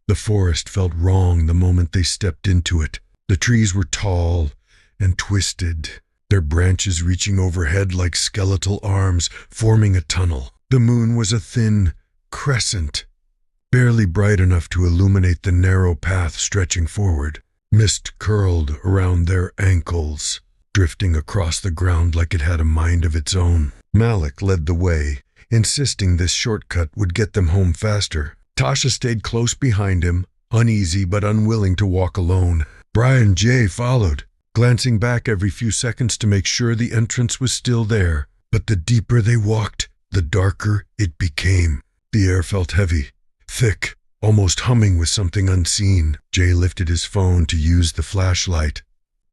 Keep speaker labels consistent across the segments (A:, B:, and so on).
A: The forest felt wrong the moment they stepped into it. The trees were tall and twisted, their branches reaching overhead like skeletal arms, forming a tunnel. The moon was a thin crescent, barely bright enough to illuminate the narrow path stretching forward. Mist curled around their ankles, drifting across the ground like it had a mind of its own. Malik led the way, insisting this shortcut would get them home faster. Tasha stayed close behind him, uneasy but unwilling to walk alone. Bri and Jay followed, glancing back every few seconds to make sure the entrance was still there. But the deeper they walked, the darker it became. The air felt heavy, thick, almost humming with something unseen. Jay lifted his phone to use the flashlight,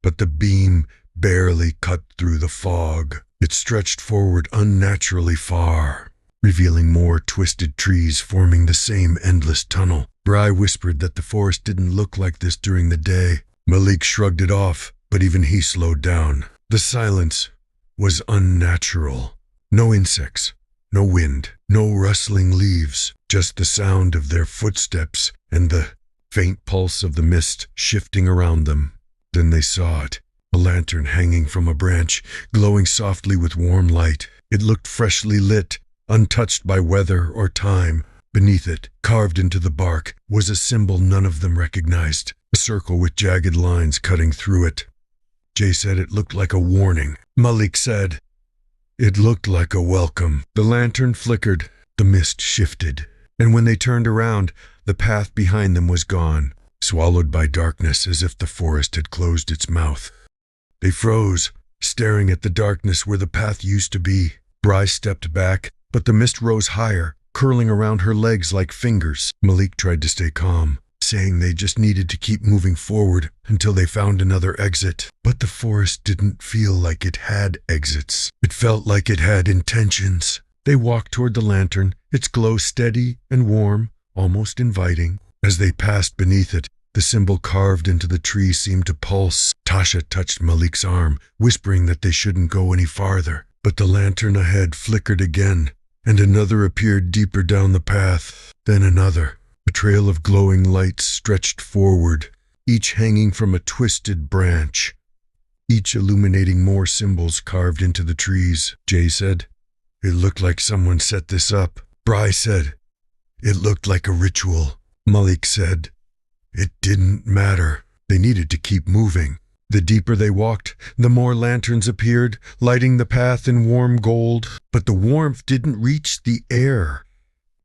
A: but the beam barely cut through the fog. It stretched forward unnaturally far, revealing more twisted trees forming the same endless tunnel. Bri whispered that the forest didn't look like this during the day. Malik shrugged it off, but even he slowed down. The silence was unnatural. No insects, no wind, no rustling leaves, just the sound of their footsteps and the faint pulse of the mist shifting around them. Then they saw it, a lantern hanging from a branch, glowing softly with warm light. It looked freshly lit, untouched by weather or time. Beneath it, carved into the bark, was a symbol none of them recognized, a circle with jagged lines cutting through it. Jay said it looked like a warning. Malik said it looked like a welcome. The lantern flickered, the mist shifted, and when they turned around, the path behind them was gone, swallowed by darkness as if the forest had closed its mouth. They froze, staring at the darkness where the path used to be. Bri stepped back, but the mist rose higher, curling around her legs like fingers. Malik tried to stay calm, saying they just needed to keep moving forward until they found another exit. But the forest didn't feel like it had exits. It felt like it had intentions. They walked toward the lantern, its glow steady and warm, almost inviting. As they passed beneath it, the symbol carved into the tree seemed to pulse. Tasha touched Malik's arm, whispering that they shouldn't go any farther. But the lantern ahead flickered again, and another appeared deeper down the path. Then another. A trail of glowing lights stretched forward, each hanging from a twisted branch, each illuminating more symbols carved into the trees. Jay said, "It looked like someone set this up." Bri said, "It looked like a ritual." Malik said, "It didn't matter. They needed to keep moving." The deeper they walked, the more lanterns appeared, lighting the path in warm gold. But the warmth didn't reach the air.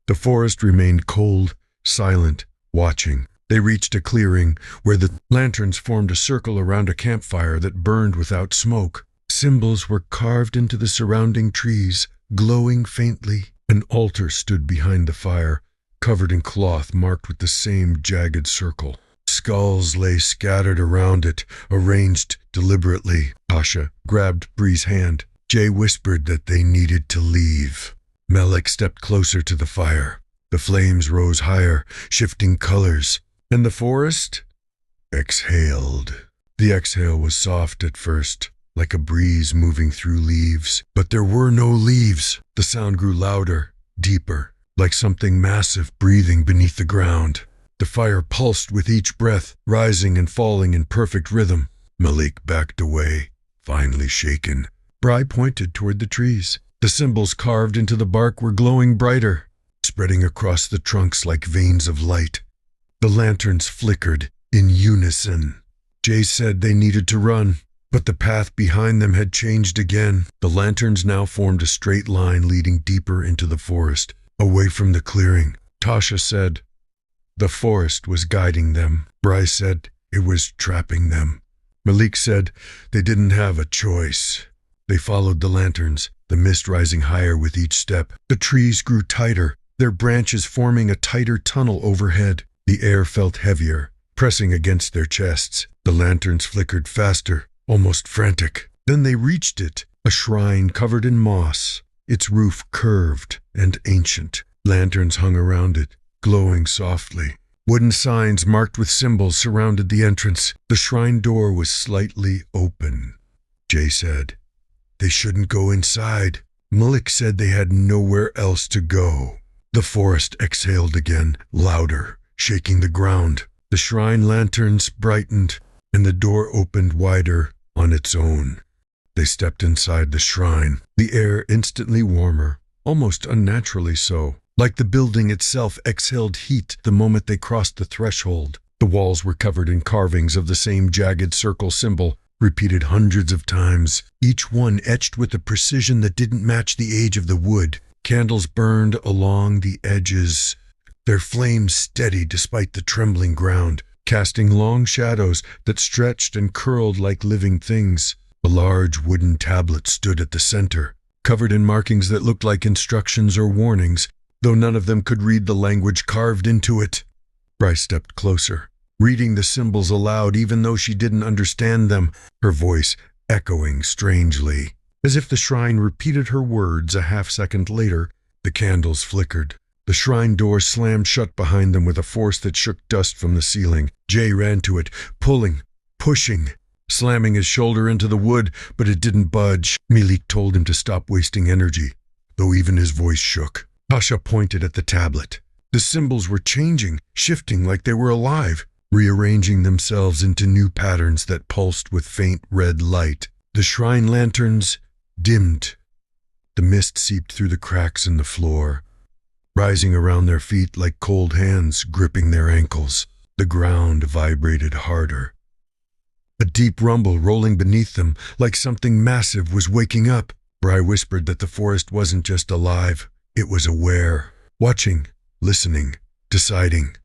A: The forest remained cold, silent, watching. They reached a clearing where the lanterns formed a circle around a campfire that burned without smoke. Symbols were carved into the surrounding trees, glowing faintly. An altar stood behind the fire, covered in cloth marked with the same jagged circle. Skulls lay scattered around it, arranged deliberately. Tasha grabbed Bri's hand. Jay whispered that they needed to leave. Malik stepped closer to the fire. The flames rose higher, shifting colors, and the forest exhaled. The exhale was soft at first, like a breeze moving through leaves. But there were no leaves. The sound grew louder, deeper, like something massive breathing beneath the ground. The fire pulsed with each breath, rising and falling in perfect rhythm. Malik backed away, finally shaken. Bri pointed toward the trees. The symbols carved into the bark were glowing brighter, spreading across the trunks like veins of light. The lanterns flickered in unison. Jay said they needed to run, but the path behind them had changed again. The lanterns now formed a straight line leading deeper into the forest, away from the clearing. Tasha said the forest was guiding them. Bri said it was trapping them. Malik said they didn't have a choice. They followed the lanterns, the mist rising higher with each step. The trees grew tighter, their branches forming a tighter tunnel overhead. The air felt heavier, pressing against their chests. The lanterns flickered faster, almost frantic. Then they reached it, a shrine covered in moss, its roof curved and ancient. Lanterns hung around it, glowing softly. Wooden signs marked with symbols surrounded the entrance. The shrine door was slightly open. Jay said they shouldn't go inside. Malik said they had nowhere else to go. The forest exhaled again, louder, shaking the ground. The shrine lanterns brightened, and the door opened wider on its own. They stepped inside the shrine, the air instantly warmer, almost unnaturally so, like the building itself exhaled heat the moment they crossed the threshold. The walls were covered in carvings of the same jagged circle symbol, repeated hundreds of times, each one etched with a precision that didn't match the age of the wood. Candles burned along the edges, their flames steady despite the trembling ground, casting long shadows that stretched and curled like living things. A large wooden tablet stood at the center, covered in markings that looked like instructions or warnings, though none of them could read the language carved into it. Bryce stepped closer, reading the symbols aloud even though she didn't understand them, her voice echoing strangely. As if the shrine repeated her words a half-second later, the candles flickered. The shrine door slammed shut behind them with a force that shook dust from the ceiling. Jay ran to it, pulling, pushing, slamming his shoulder into the wood, but it didn't budge. Malik told him to stop wasting energy, though even his voice shook. Tasha pointed at the tablet. The symbols were changing, shifting like they were alive, rearranging themselves into new patterns that pulsed with faint red light. The shrine lanterns dimmed. The mist seeped through the cracks in the floor, rising around their feet like cold hands gripping their ankles. The ground vibrated harder. A deep rumble rolling beneath them, like something massive was waking up. Bry whispered that the forest wasn't just alive, it was aware, watching, listening, deciding.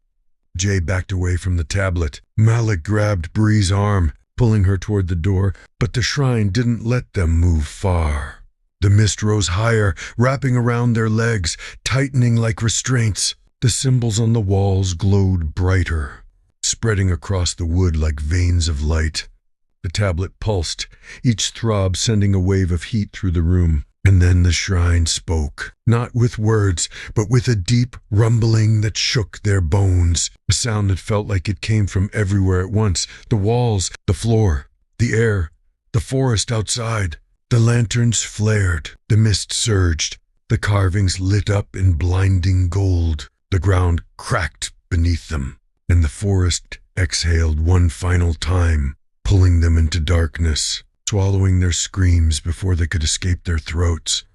A: Jay backed away from the tablet. Malik grabbed Bree's arm, pulling her toward the door, but the shrine didn't let them move far. The mist rose higher, wrapping around their legs, tightening like restraints. The symbols on the walls glowed brighter, spreading across the wood like veins of light. The tablet pulsed, each throb sending a wave of heat through the room. And then the shrine spoke, not with words, but with a deep rumbling that shook their bones, a sound that felt like it came from everywhere at once, the walls, the floor, the air, the forest outside. The lanterns flared, the mist surged, the carvings lit up in blinding gold. The ground cracked beneath them, and the forest exhaled one final time, pulling them into darkness, swallowing their screams before they could escape their throats.